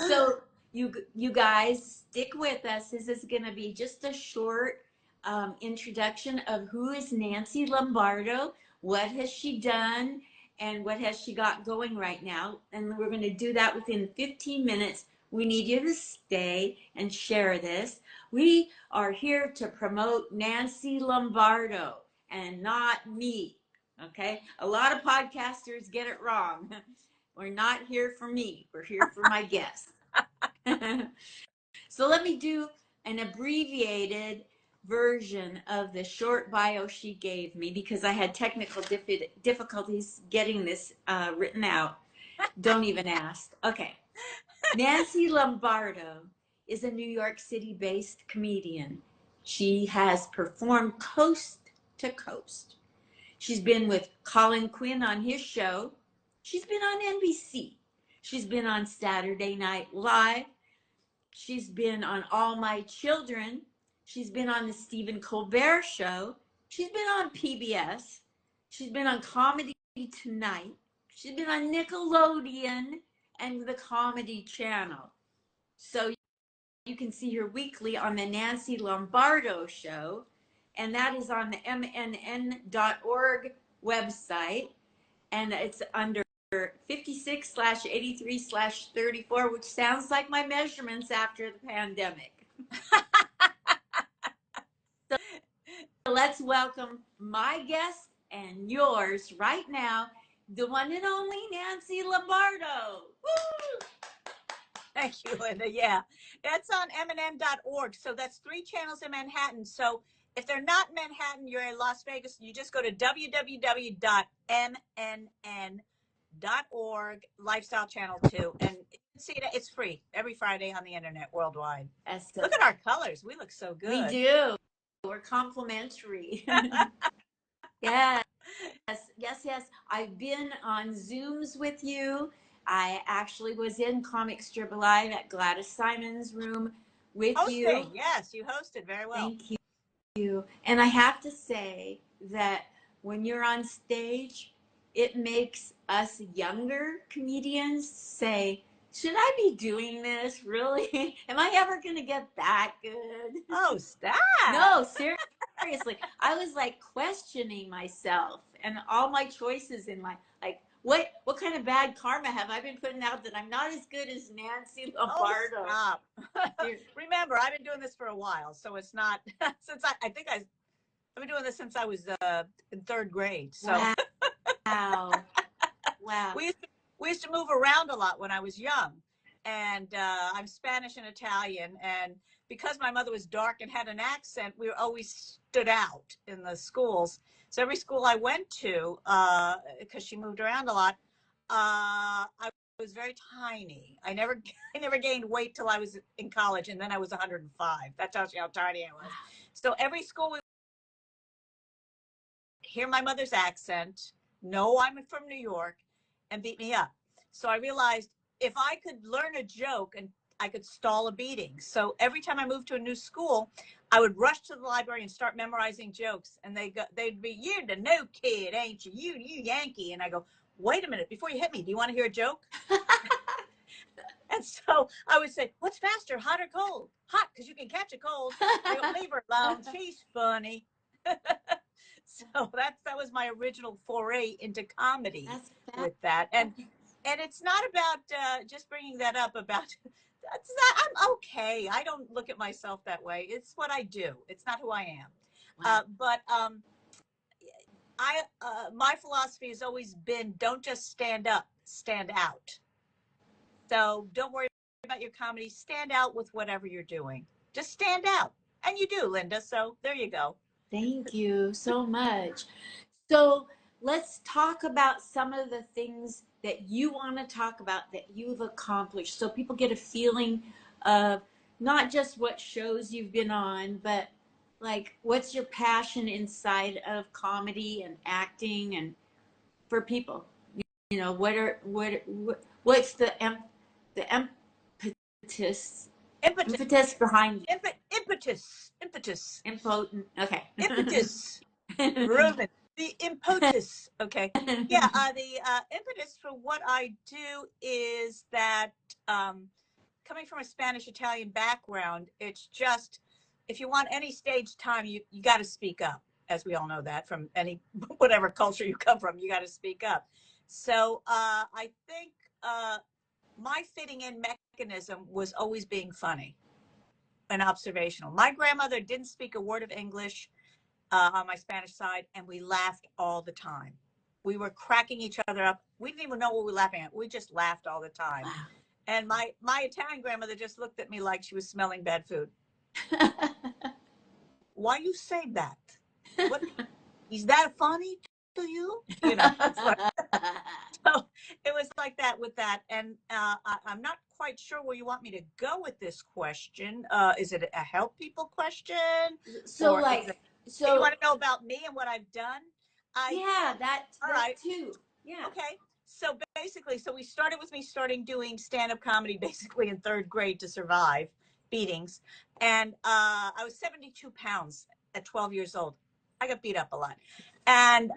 So you guys stick with us. This is going to be just a short introduction of who is Nancy Lombardo, what has she done, and what has she got going right now. And we're going to do that within 15 minutes. We need you to stay and share this. We are here to promote Nancy Lombardo and not me. Okay? A lot of podcasters get it wrong. We're not here for me. We're here for my guests. So let me do an abbreviated version of the short bio she gave me because I had technical difficulties getting this written out. Don't even ask. Okay. Nancy Lombardo is a New York City based comedian. She has performed coast to coast. She's been with Colin Quinn on his show. She's been on NBC. She's been on Saturday Night Live. She's been on All My Children. She's been on the Stephen Colbert Show. She's been on PBS. She's been on Comedy Tonight. She's been on Nickelodeon and the Comedy Channel. So you can see her weekly on the Nancy Lombardo Show, and that is on the mnn.org website, and it's under 56/83/34, which sounds like my measurements after the pandemic. So let's welcome my guest and yours right now, the one and only Nancy Lombardo. Woo! Thank you, Linda. Yeah, that's on mnn.org. So that's 3 channels in Manhattan. So if they're not in Manhattan, you're in Las Vegas, you just go to www.mnn.org, Lifestyle Channel 2, and see it. It's free every Friday on the internet worldwide. Look at our colors. We look so good. We do. We're complimentary. Yes. I've been on Zooms with you. I actually was in Comic Strip Live at Gladys Simon's room with you. Yes, you hosted very well. Thank you. And I have to say that when you're on stage, it makes us younger comedians say, should I be doing this? Really? Am I ever going to get that good? Oh, stop. No, seriously. I was like questioning myself and all my choices in life. Like, what kind of bad karma have I been putting out that I'm not as good as Nancy Lombardo? Oh, stop. Remember, I've been doing this for a while, so it's not since I've been doing this since I was in 3rd grade. So wow. We used to move around a lot when I was young, and I'm Spanish and Italian, and because my mother was dark and had an accent, we always stood out in the schools. So every school I went to, because she moved around a lot, I was very tiny. I never gained weight till I was in college, and then I was 105. That tells you how tiny I was. So every school we hear my mother's accent, know I'm from New York, and beat me up. So I realized if I could learn a joke and I could stall a beating. So every time I moved to a new school, I would rush to the library and start memorizing jokes. And they'd be, you're the new kid, ain't you? You Yankee. And I go, wait a minute, before you hit me, do you want to hear a joke? And so I would say, what's faster, hot or cold? Hot, because you can catch a cold. They go, leave her alone. She's funny. So that was my original foray into comedy with that. And it's not about just bringing that up about I'm okay. I don't look at myself that way. It's what I do. It's not who I am. Wow. But my philosophy has always been, don't just stand up, stand out. So don't worry about your comedy. Stand out with whatever you're doing. Just stand out. And you do, Linda. So there you go. Thank you so much. So let's talk about some of the things that you want to talk about that you've accomplished, so people get a feeling of not just what shows you've been on, but like what's your passion inside of comedy and acting, and for people, you know, what's the impetus behind impetus impotent. Okay. Impetus. Ruben. The impetus. Okay. Yeah. The impetus for what I do is that, coming from a Spanish Italian background, it's just, if you want any stage time, you got to speak up. As we all know that from any whatever culture you come from, you got to speak up. So I think my fitting in mechanism was always being funny and observational. My grandmother didn't speak a word of English on my Spanish side, and we laughed all the time. We were cracking each other up. We didn't even know what we were laughing at. We just laughed all the time. Wow. And my Italian grandmother just looked at me like she was smelling bad food. Why you say that? What is that funny to you? You know, it's like, so it was like that with that. And I'm not quite sure where you want me to go with this question. Is it a help people question, So or is it, like, you so want to know about me and what I've done? I yeah, that All that right. too. Yeah. Okay. So basically, so we started with me starting doing stand-up comedy basically in third grade to survive beatings. And I was 72 pounds at 12 years old. I got beat up a lot. And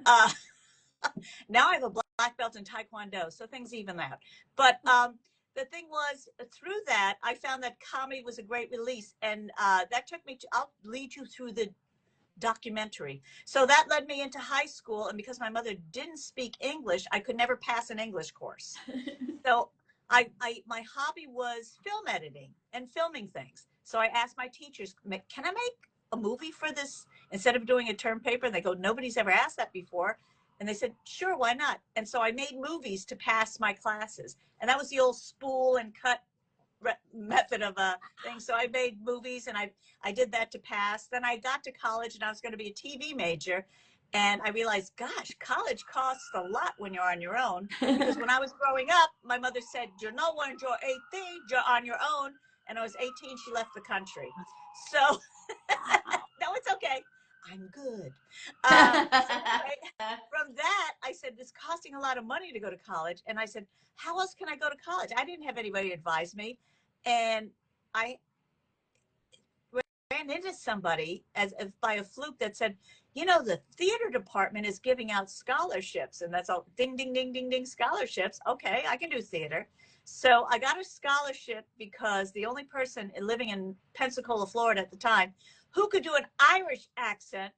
now I have a black belt in Taekwondo, so things even out. But the thing was, through that, I found that comedy was a great release. And that took me to, I'll lead you through the documentary. So that led me into high school. And because my mother didn't speak English, I could never pass an English course. So my hobby was film editing and filming things. So I asked my teachers, can I make a movie for this instead of doing a term paper? And they go, nobody's ever asked that before. And they said, sure, why not? And so I made movies to pass my classes. And that was the old spool and cut method of a thing. So I made movies, and I did that to pass. Then I got to college, and I was going to be a TV major. And I realized, gosh, college costs a lot when you're on your own. Because when I was growing up, my mother said, you're no one, you're 18, you're on your own. And I was 18, she left the country. So, no, it's okay. I'm good. So anyway, from that, I said, it's costing a lot of money to go to college. And I said, how else can I go to college? I didn't have anybody advise me. And I ran into somebody as by a fluke that said, the theater department is giving out scholarships. And that's all, ding, ding, ding, ding, ding, scholarships. Okay, I can do theater. So I got a scholarship because the only person living in Pensacola, Florida at the time, who could do an Irish accent,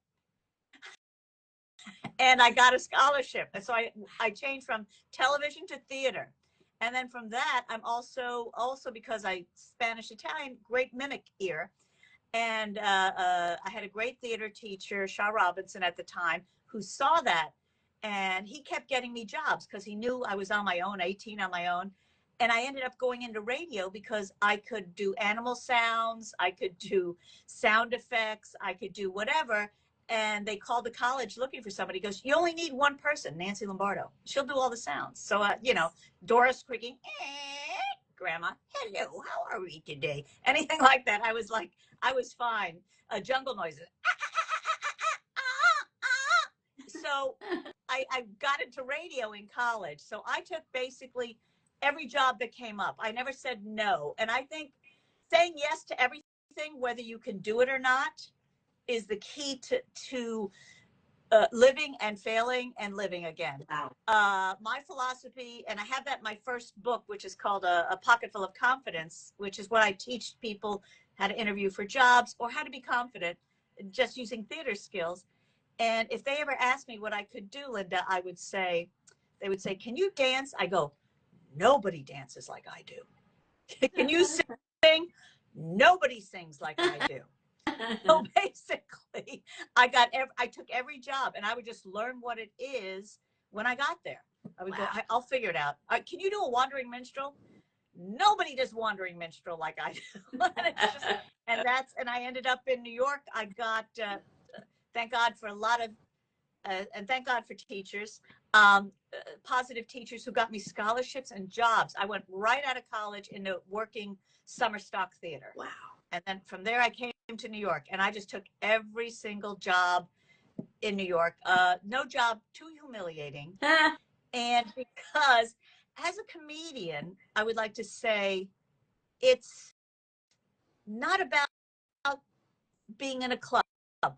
and I got a scholarship. And so I changed from television to theater. And then from that, I'm also because I Spanish Italian, great mimic ear. And I had a great theater teacher, Shaw Robinson at the time, who saw that. And he kept getting me jobs because he knew I was on my own, 18 on my own. And I ended up going into radio because I could do animal sounds, I could do sound effects, I could do whatever. And they called the college looking for somebody. He goes, you only need one person, Nancy Lombardo. She'll do all the sounds. So, Doris creaking, grandma, hello, how are we today? Anything like that. I was like, I was fine. Jungle noises. So I got into radio in college. So I took basically every job that came up. I never said no. And I think saying yes to everything, whether you can do it or not, is the key to living and failing and living again. Wow. My philosophy, and I have that in my first book, which is called a Pocket Full of Confidence, which is what I teach people how to interview for jobs or how to be confident just using theater skills. And if they ever asked me what I could do, Linda, they would say, can you dance? I go, nobody dances like I do. Can you sing? Nobody sings like I do. So basically, I took every job, and I would just learn what it is when I got there. I would go, I'll figure it out. Can you do a wandering minstrel? Nobody does wandering minstrel like I do. And I ended up in New York. I got, thank God for a lot of, and thank God for teachers, positive teachers who got me scholarships and jobs. I went right out of college into working summer stock theater. Wow. And then from there, I came to New York, and I just took every single job in New York. No job too humiliating. And because as a comedian, I would like to say it's not about being in a club,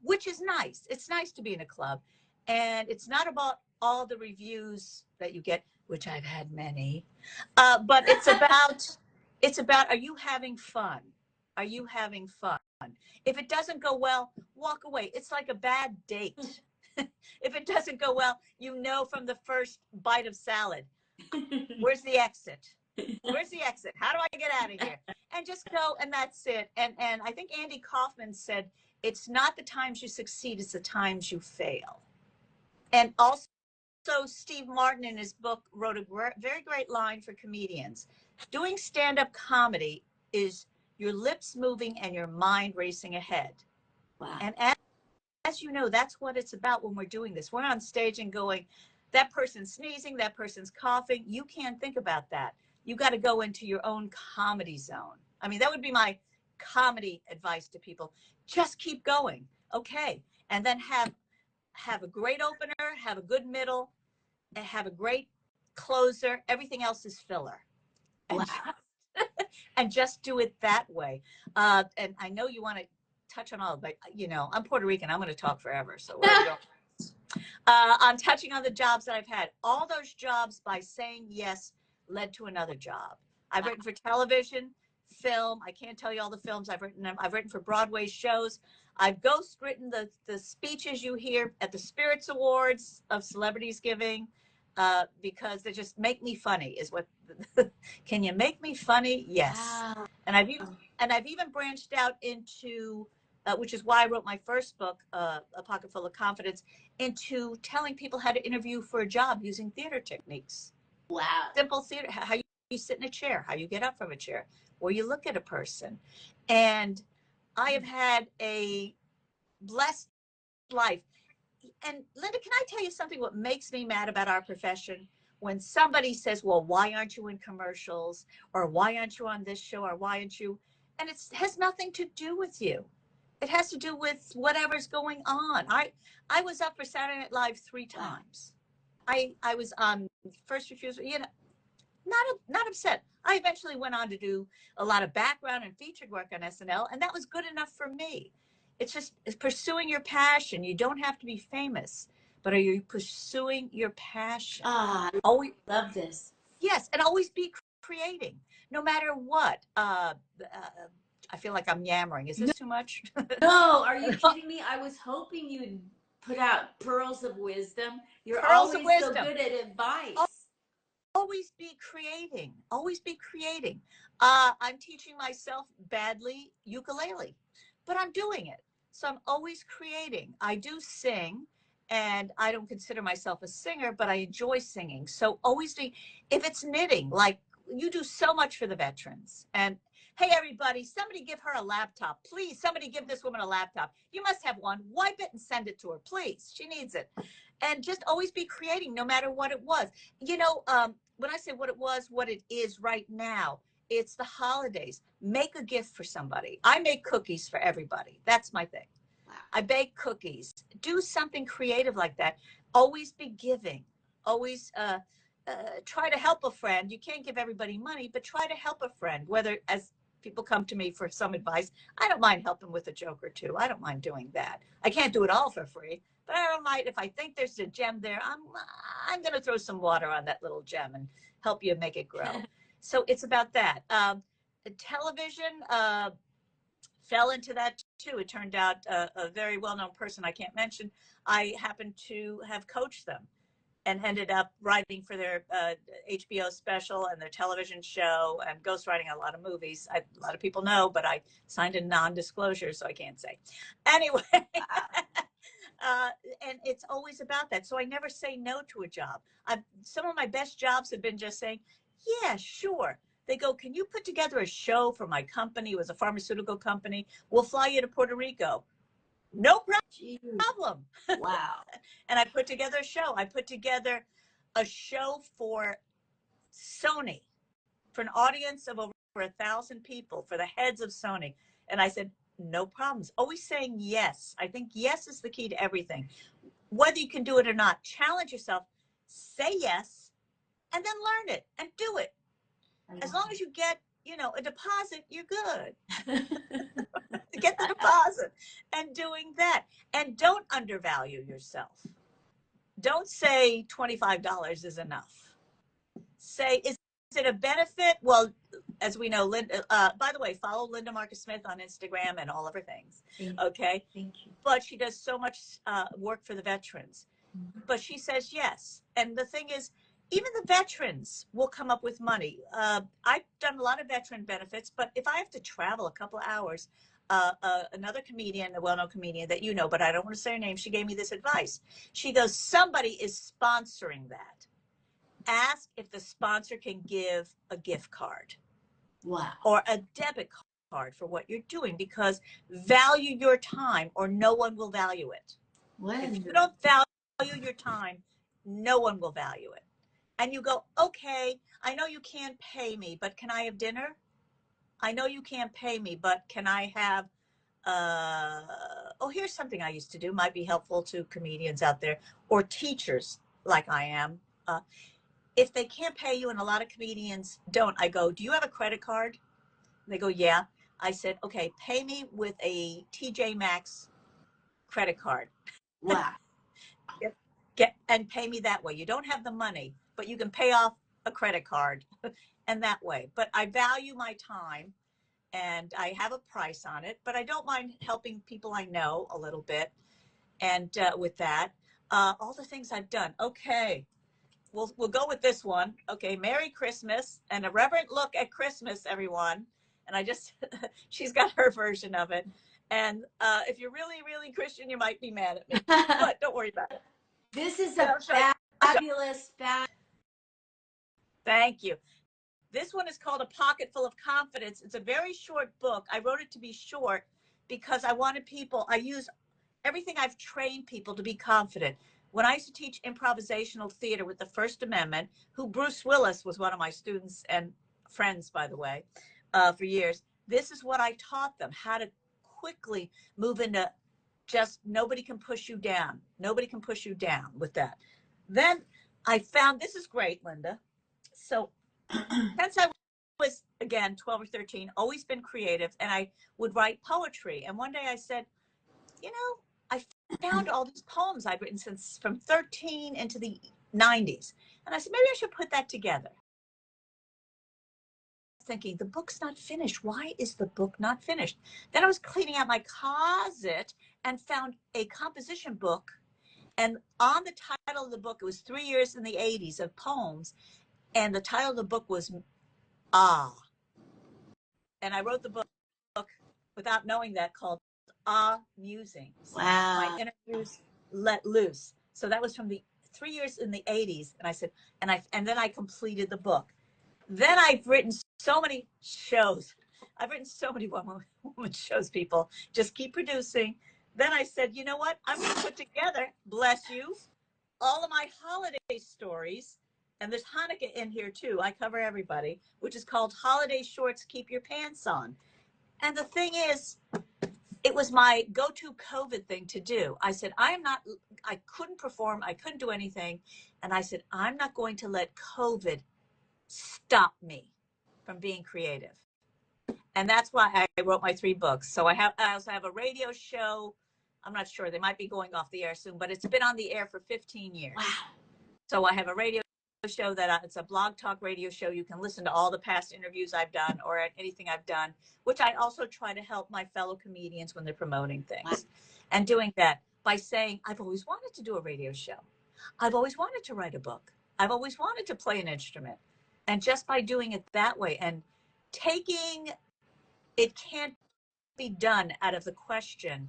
which is nice. It's nice to be in a club. And it's not about all the reviews that you get, which I've had many, but it's about, are you having fun? Are you having fun? If it doesn't go well, walk away. It's like a bad date. If it doesn't go well, you know from the first bite of salad, where's the exit? Where's the exit? How do I get out of here? And just go, and that's it. And I think Andy Kaufman said, it's not the times you succeed, it's the times you fail. And also, Steve Martin in his book wrote a very great line for comedians. Doing stand-up comedy is your lips moving and your mind racing ahead. Wow. And as you know, that's what it's about when we're doing this. We're on stage and going, that person's sneezing, that person's coughing. You can't think about that. You got to go into your own comedy zone. I mean, that would be my comedy advice to people. Just keep going. Okay. And then have a great opener, have a good middle, and have a great closer. Everything else is filler. And, Wow. and just do it that way. And I know you want to touch on all, but you know, I'm Puerto Rican. I'm going to talk forever. So I'm touching on the jobs that I've had. All those jobs, by saying yes, led to another job. I've written for television, film. I can't tell you all the films I've written. I've written for Broadway shows. I've ghost written the speeches you hear at the Spirits Awards of Celebrities Giving, because they just make me funny. Is what? Can you make me funny? Yes. Wow. And I've even branched out into, which is why I wrote my first book, A Pocket Full of Confidence, into telling people how to interview for a job using theater techniques. Wow. Simple theater, how you sit in a chair, how you get up from a chair, where you look at a person. And I have had a blessed life. And Linda, can I tell you something? What makes me mad about our profession? When somebody says, well, why aren't you in commercials? Or why aren't you on this show? Or why aren't you? And it has nothing to do with you. It has to do with whatever's going on. I was up for Saturday Night Live 3 times. I was on first refusal, you know, not upset. I eventually went on to do a lot of background and featured work on SNL, and that was good enough for me. It's pursuing your passion. You don't have to be famous, but are you pursuing your passion? I Always love this. Yes, and always be creating, no matter what. I feel like I'm yammering. Is this too much? No, are you kidding me? I was hoping you'd put out pearls of wisdom. You're Pearls of always so wisdom. good at advice. Always be creating. Always be creating. I'm teaching myself badly ukulele, but I'm doing it. So I'm always creating. I do sing, and I don't consider myself a singer, but I enjoy singing. So always be, if it's knitting, like you do so much for the veterans. And hey, everybody, somebody give her a laptop. Please, somebody give this woman a laptop. You must have one. Wipe it and send it to her, please. She needs it. And just always be creating, no matter what it was. You know, when I say what it was, what it is right now, it's the holidays. Make a gift for somebody. I make cookies for everybody. That's my thing. Wow. I bake cookies. Do something creative like that. Always be giving. Always try to help a friend. You can't give everybody money, but try to help a friend. Whether, as people come to me for some advice, I don't mind helping with a joke or two. I don't mind doing that. I can't do it all for free, but I don't mind if I think there's a gem there. I'm going to throw some water on that little gem and help you make it grow. So it's about that. Television fell into that too. It turned out a very well-known person I can't mention. I happened to have coached them and ended up writing for their HBO special and their television show and ghostwriting a lot of movies. A lot of people know, but I signed a non-disclosure, so I can't say. Anyway, and it's always about that. So I never say no to a job. Some of my best jobs have been just saying, yeah, sure. They go, can you put together a show for my company? It was a pharmaceutical company. We'll fly you to Puerto Rico. No problem. Wow. And I put together a show. I put together a show for Sony, for an audience of over 1,000 people, for the heads of Sony. And I said, no problems. Always saying yes. I think yes is the key to everything. Whether you can do it or not, challenge yourself, say yes, and then learn it and do it. As long as you get, you know, a deposit, you're good. Get the deposit and doing that. And don't undervalue yourself. don't say $25 is enough. Say, is it a benefit? Well, as we know, Linda, by the way, follow Linda Marcus Smith on Instagram and all of her things. Okay. Thank you. But she does so much work for the veterans. But she says yes. And the thing is, even the veterans will come up with money. I've done a lot of veteran benefits, but if I have to travel a couple of hours, another comedian, a well-known comedian that you know, but I don't want to say her name, she gave me this advice. She goes, somebody is sponsoring that. Ask if the sponsor can give a gift card. Wow. Or a debit card for what you're doing, because value your time or no one will value it. If you don't value your time, no one will value it. And you go, okay, I know you can't pay me, but can I have dinner? I know you can't pay me, but can I have, oh, here's something I used to do, might be helpful to comedians out there or teachers like I am. If they can't pay you, and a lot of comedians don't, I go, do you have a credit card? They go, yeah. I said, okay, pay me with a TJ Maxx credit card. Wow. And pay me that way. You don't have the money, but you can pay off a credit card and that way. But I value my time and I have a price on it, but I don't mind helping people I know a little bit. And with that, all the things I've done. Okay. We'll go with this one. Okay. Merry Christmas and a reverent look at Christmas, everyone. And I just, she's got her version of it. And if you're really, really Christian, you might be mad at me, but don't worry about it. This is a fabulous. Thank you. This one is called A Pocket Full of Confidence. It's a very short book. I wrote it to be short because I wanted people, I use everything I've trained people to be confident. When I used to teach improvisational theater with the First Amendment, who Bruce Willis was one of my students and friends, by the way, for years, this is what I taught them, how to quickly move into just nobody can push you down. Nobody can push you down with that. Then I found, this is great, Linda. So since I was, again, 12 or 13, always been creative, and I would write poetry. And one day I said, you know, I found all these poems I've written since from 13 into the 90s. And I said, maybe I should put that together. Thinking, the book's not finished. Why is the book not finished? Then I was cleaning out my closet and found a composition book. And on the title of the book, it was 3 years in the 80s of poems. And the title of the book was Ah. And I wrote the book without knowing that, called Ah Musings. Wow. My inner muse let loose. So that was from the 3 years in the 80s. And I said, and then I completed the book. Then I've written so many shows. I've written so many woman shows, people. Just keep producing. Then I said, you know what? I'm going to put together, bless you, all of my holiday stories. And there's Hanukkah in here too. I cover everybody, which is called Holiday Shorts Keep Your Pants On. And the thing is, it was my go-to COVID thing to do. I said, I couldn't perform. I couldn't do anything. And I said, I'm not going to let COVID stop me from being creative. And that's why I wrote my 3 books. So I also have a radio show. I'm not sure, they might be going off the air soon, but it's been on the air for 15 years. Wow. So I have a radio show it's a blog talk radio show. You can listen to all the past interviews I've done or anything I've done, which I also try to help my fellow comedians when they're promoting things. Wow. And doing that by saying, I've always wanted to do a radio show. I've always wanted to write a book. I've always wanted to play an instrument. And just by doing it that way and taking, it can't be done out of the question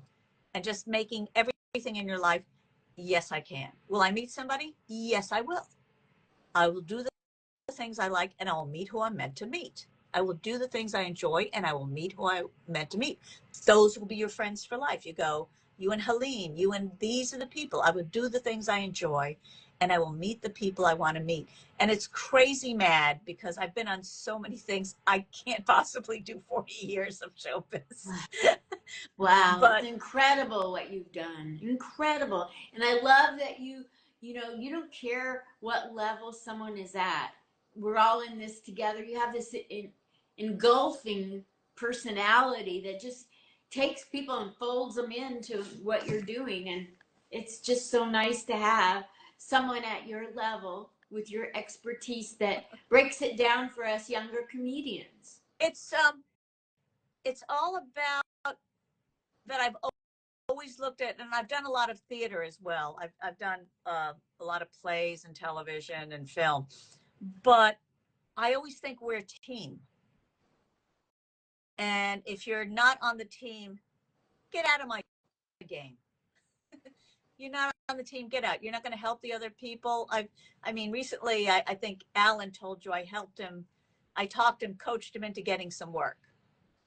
and just making everything in your life, yes, I can. Will I meet somebody? Yes, I will. I will do the things I like and I will meet who I'm meant to meet. I will do the things I enjoy and I will meet who I'm meant to meet. Those will be your friends for life. You go, you and Helene, you and these are the people. I will do the things I enjoy and I will meet the people I want to meet. And it's crazy mad because I've been on so many things. I can't possibly do 40 years of showbiz. Wow. But it's incredible what you've done. Incredible. And I love that you don't care what level someone is at. We're all in this together. You have this engulfing personality that just takes people and folds them into what you're doing. And it's just so nice to have. someone at your level with your expertise that breaks it down for us younger comedians. It's all about that. I've always looked at, and I've done a lot of theater as well. I've done a lot of plays and television and film, but I always think we're a team. And if you're not on the team, get out of my game. You're not on the team, get out. You're not going to help the other people. I mean, recently, I think Alan told you I helped him. I talked him, coached him into getting some work,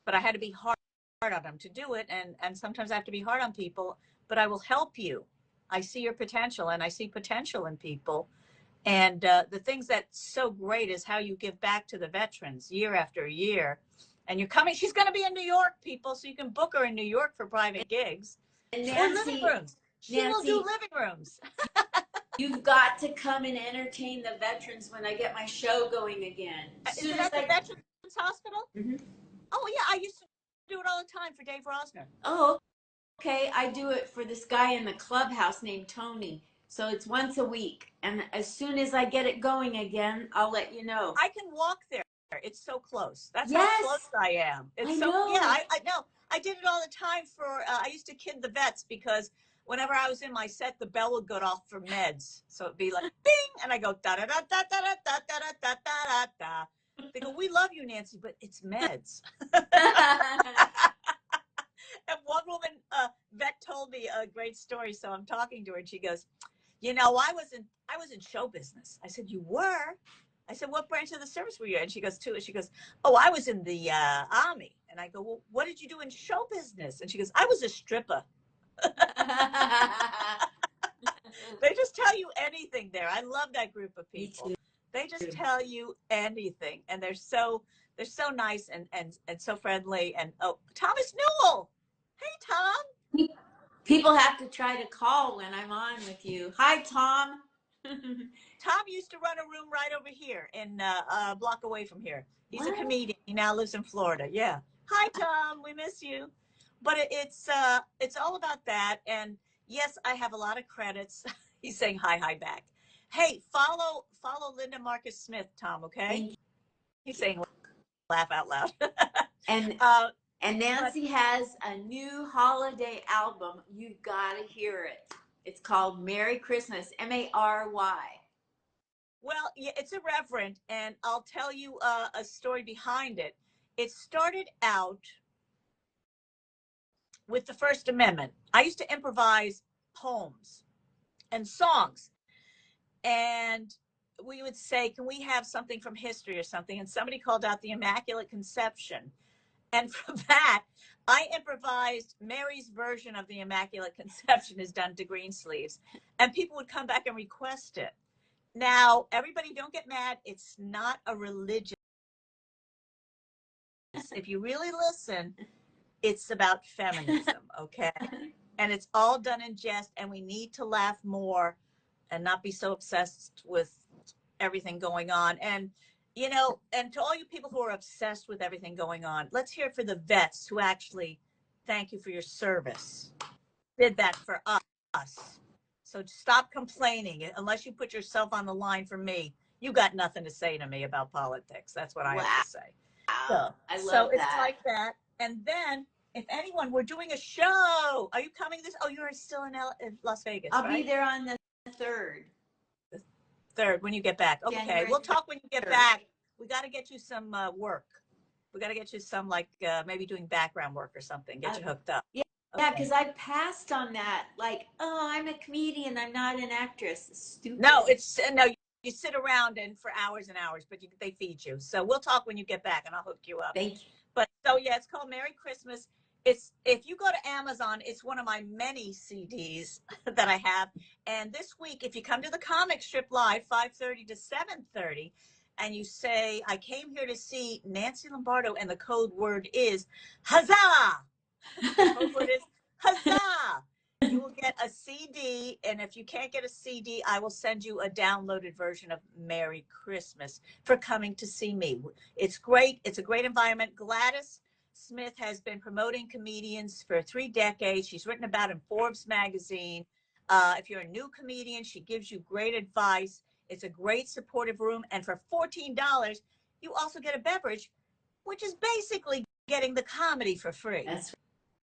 but I had to be hard on him to do it. And sometimes I have to be hard on people, but I will help you. I see your potential, and I see potential in people. And the things that's so great is how you give back to the veterans year after year. And you're coming, she's going to be in New York, people, so you can book her in New York for private gigs or living rooms. She will do living rooms. You've got to come and entertain the veterans when I get my show going again. Is it at the Veterans Hospital? Mm-hmm. Oh, yeah, I used to do it all the time for Dave Rosner. Oh, okay. I do it for this guy in the clubhouse named Tony. So it's once a week. And as soon as I get it going again, I'll let you know. I can walk there. It's so close. That's how close I am. It's I know. Yeah, I know. I did it all the time for, I used to kid the vets because whenever I was in my set, the bell would go off for meds. So it'd be like, bing, and I go, da-da-da-da-da-da-da-da-da-da-da. They go, we love you, Nancy, but it's meds. And one woman, vet told me a great story, so I'm talking to her, and she goes, you know, I was in show business. I said, you were? I said, what branch of the service were you in? And she goes, she goes, oh, I was in the Army. And I go, well, what did you do in show business? And she goes, I was a stripper. They just tell you anything there. I love that group of people. They just tell you anything, and they're so nice and so friendly. And oh, Thomas Newell, hey Tom. People have to try to call when I'm on with you. Hi, Tom. Tom used to run a room right over here, in a block away from here. He's a comedian. He now lives in Florida. Yeah. Hi, Tom. We miss you. But it's all about that. And yes, I have a lot of credits. He's saying hi back. Hey, follow Linda Marcus Smith, Tom. Okay. He's saying laugh out loud. And Nancy has a new holiday album. You've got to hear it. It's called Merry Christmas, Mary. Well, yeah, it's irreverent, and I'll tell you a story behind it. It started out with the First Amendment. I used to improvise poems and songs, and we would say, can we have something from history or something? And somebody called out the Immaculate Conception. And from that, I improvised Mary's version of the Immaculate Conception is done to Greensleeves. And people would come back and request it. Now, everybody don't get mad. It's not a religion. If you really listen, it's about feminism, okay? And it's all done in jest, and we need to laugh more and not be so obsessed with everything going on. And you know, and to all you people who are obsessed with everything going on, let's hear it for the vets who actually thank you for your service. Did that for us. So stop complaining. Unless you put yourself on the line for me, you got nothing to say to me about politics. That's what I have to say. So, I love that. It's like that. And then, if anyone, we're doing a show. Are you coming this? Oh, you're still in Las Vegas, I'll be there on the 3rd. When you get back. Okay, January we'll talk when you get 3rd. Back. We got to get you some work. We got to get you some, like, maybe doing background work or something. Get you hooked up. Yeah, okay. Because I passed on that. Like, oh, I'm a comedian. I'm not an actress. It's stupid. No, you sit around and for hours and hours, but they feed you. So we'll talk when you get back, and I'll hook you up. Thank you. But so yeah, it's called Merry Christmas. If you go to Amazon, it's one of my many CDs that I have. And this week, if you come to the comic strip live, 5:30 to 7:30, and you say, I came here to see Nancy Lombardo, and the code word is huzzah. The code word is huzzah. You will get a CD, and if you can't get a CD, I will send you a downloaded version of Merry Christmas for coming to see me. It's great. It's a great environment. Gladys Smith has been promoting comedians for 3 decades. She's written about in Forbes magazine. If you're a new comedian, she gives you great advice. It's a great supportive room. And for $14, you also get a beverage, which is basically getting the comedy for free. That's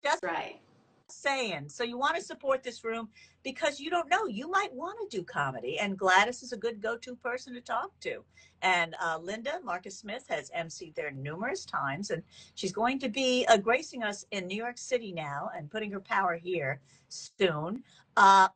Just right. saying. So you want to support this room because you don't know, you might want to do comedy, and Gladys is a good go-to person to talk to. And Linda Marcus Smith has emceed there numerous times, and she's going to be gracing us in New York City now and putting her power here soon. Oh,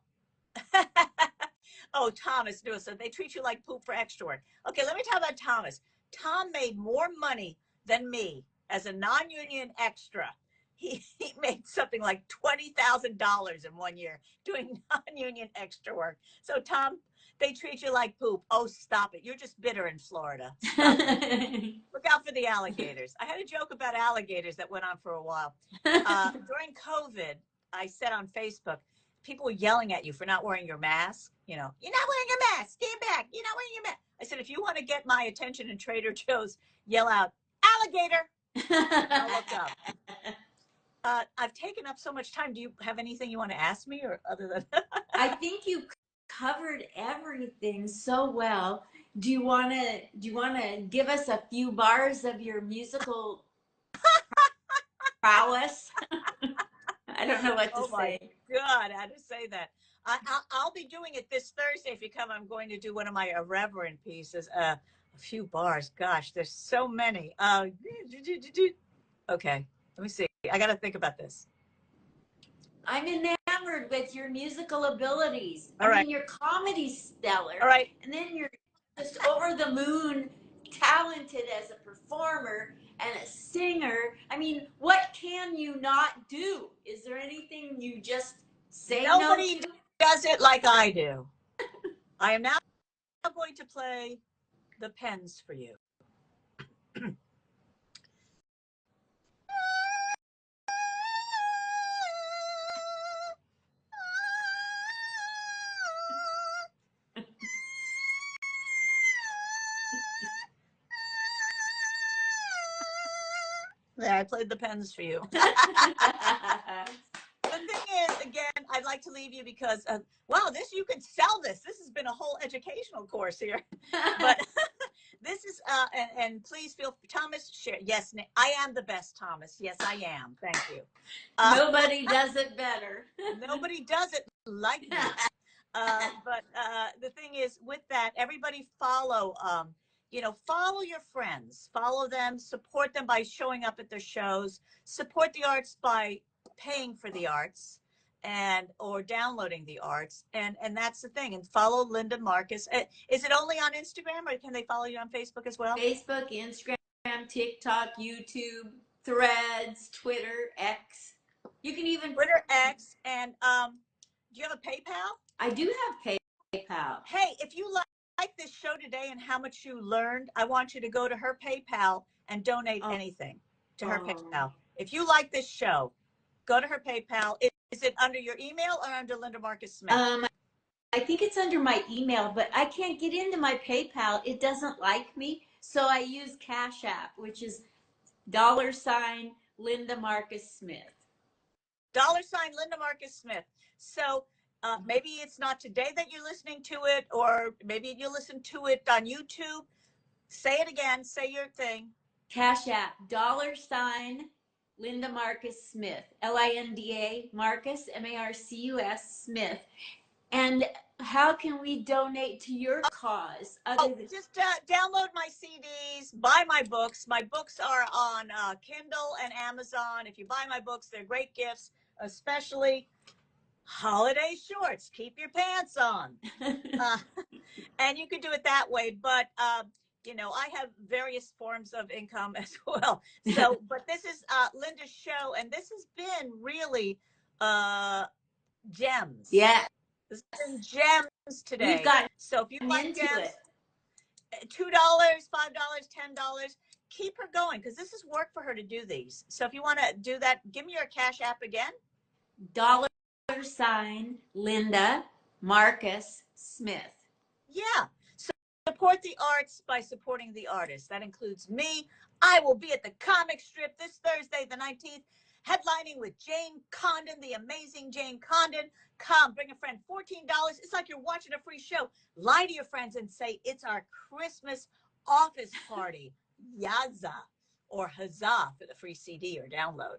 Thomas knew. So they treat you like poop for extra work. Okay, let me tell you about Thomas. Tom made more money than me as a non-union extra. He made something like $20,000 in 1 year doing non-union extra work. So Tom, they treat you like poop. Oh, stop it. You're just bitter in Florida. Stop it. Look out for the alligators. I had a joke about alligators that went on for a while. During COVID, I said on Facebook, people were yelling at you for not wearing your mask. You know, you're not wearing your mask. Stand back. You're not wearing your mask. I said, if you want to get my attention in Trader Joe's, yell out, alligator. I'll look up. I've taken up so much time. Do you have anything you want to ask me, or other than? I think you covered everything so well. Do you want to give us a few bars of your musical prowess? I don't know what to say. God, how to say that. I'll be doing it this Thursday. If you come, I'm going to do one of my irreverent pieces. A few bars. Gosh, there's so many. Okay, let me see. I got to think about this. I'm enamored with your musical abilities. All right. I mean, your comedy's stellar. All right. And then you're just over the moon talented as a performer and a singer. I mean, what can you not do? Is there anything you just say Nobody no to? does it like I do. I am now going to play the pens for you. There, I played the pens for you. The thing is, again, I'd like to leave you because, wow, you could sell this. This has been a whole educational course here. But this is, and please feel, Thomas, share. Yes, I am the best, Thomas. Yes, I am. Thank you. Nobody does it better. Nobody does it like me. But the thing is, with that, everybody follow, follow your friends, follow them, support them by showing up at their shows, support the arts by paying for the arts or downloading the arts. And that's the thing. And follow Linda Marcus. Is it only on Instagram, or can they follow you on Facebook as well? Facebook, Instagram, TikTok, YouTube, Threads, Twitter, X. You can even Twitter, X. And do you have a PayPal? I do have PayPal. Hey, if you like this show today and how much you learned, I want you to go to her PayPal and donate anything to her PayPal. If you like this show, go to her PayPal. Is it under your email or under Linda Marcus Smith? I think it's under my email, but I can't get into my PayPal. It doesn't like me. So I use Cash App, which is $ Linda Marcus Smith. $ Linda Marcus Smith. So maybe it's not today that you're listening to it, or maybe you listen to it on YouTube. Say it again. Say your thing. Cash App, $ Linda Marcus Smith, LINDA Marcus, MARCUS Smith. And how can we donate to your cause? Just download my CDs, buy my books. My books are on Kindle and Amazon. If you buy my books, they're great gifts, especially holiday shorts. Keep your pants on. And you can do it that way. But, I have various forms of income as well. So, but this is Linda's show, and this has been really gems. Yeah. This has been gems today. We've got so if you like gems, $2, $5, $10, keep her going, because this is work for her to do these. So if you want to do that, give me your Cash App again. $ Linda Marcus Smith. Yeah. So support the arts by supporting the artists. That includes me. I will be at the comic strip this Thursday, the 19th. headlining with Jane Condon, the amazing Jane Condon. Come, bring a friend, $14. It's like you're watching a free show. Lie to your friends and say, it's our Christmas office party. Yaza or huzzah for the free CD or download.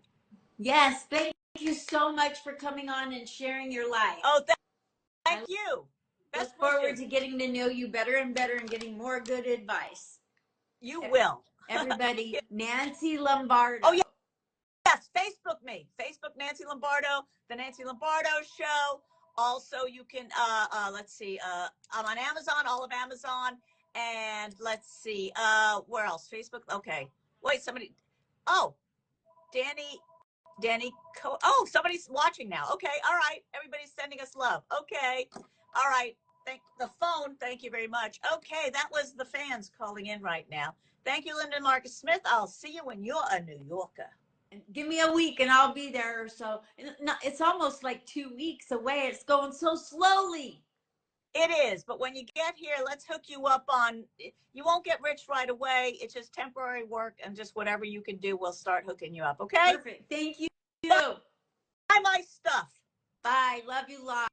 Yes, thank you so much for coming on and sharing your life. Oh, thank you. Best look forward wishes. To getting to know you better and better and getting more good advice. You will. Everybody, Nancy Lombardo. Oh, yeah. Yes, Facebook me. Facebook Nancy Lombardo, The Nancy Lombardo Show. Also, you can, let's see, I'm on Amazon, all of Amazon. And let's see, where else? Facebook. Okay. Wait, somebody. Oh, Danny. Oh, somebody's watching now. Okay. All right. Everybody's sending us love. Okay. All right. Thank the phone. Thank you very much. Okay. That was the fans calling in right now. Thank you, Linda Marcus Smith. I'll see you when you're a New Yorker. Give me a week and I'll be there. So it's almost like 2 weeks away. It's going so slowly. It is, but when you get here, let's hook you up on, you won't get rich right away. It's just temporary work and just whatever you can do, we'll start hooking you up, okay? Perfect. Thank you. Buy my stuff. Bye. Love you, lot.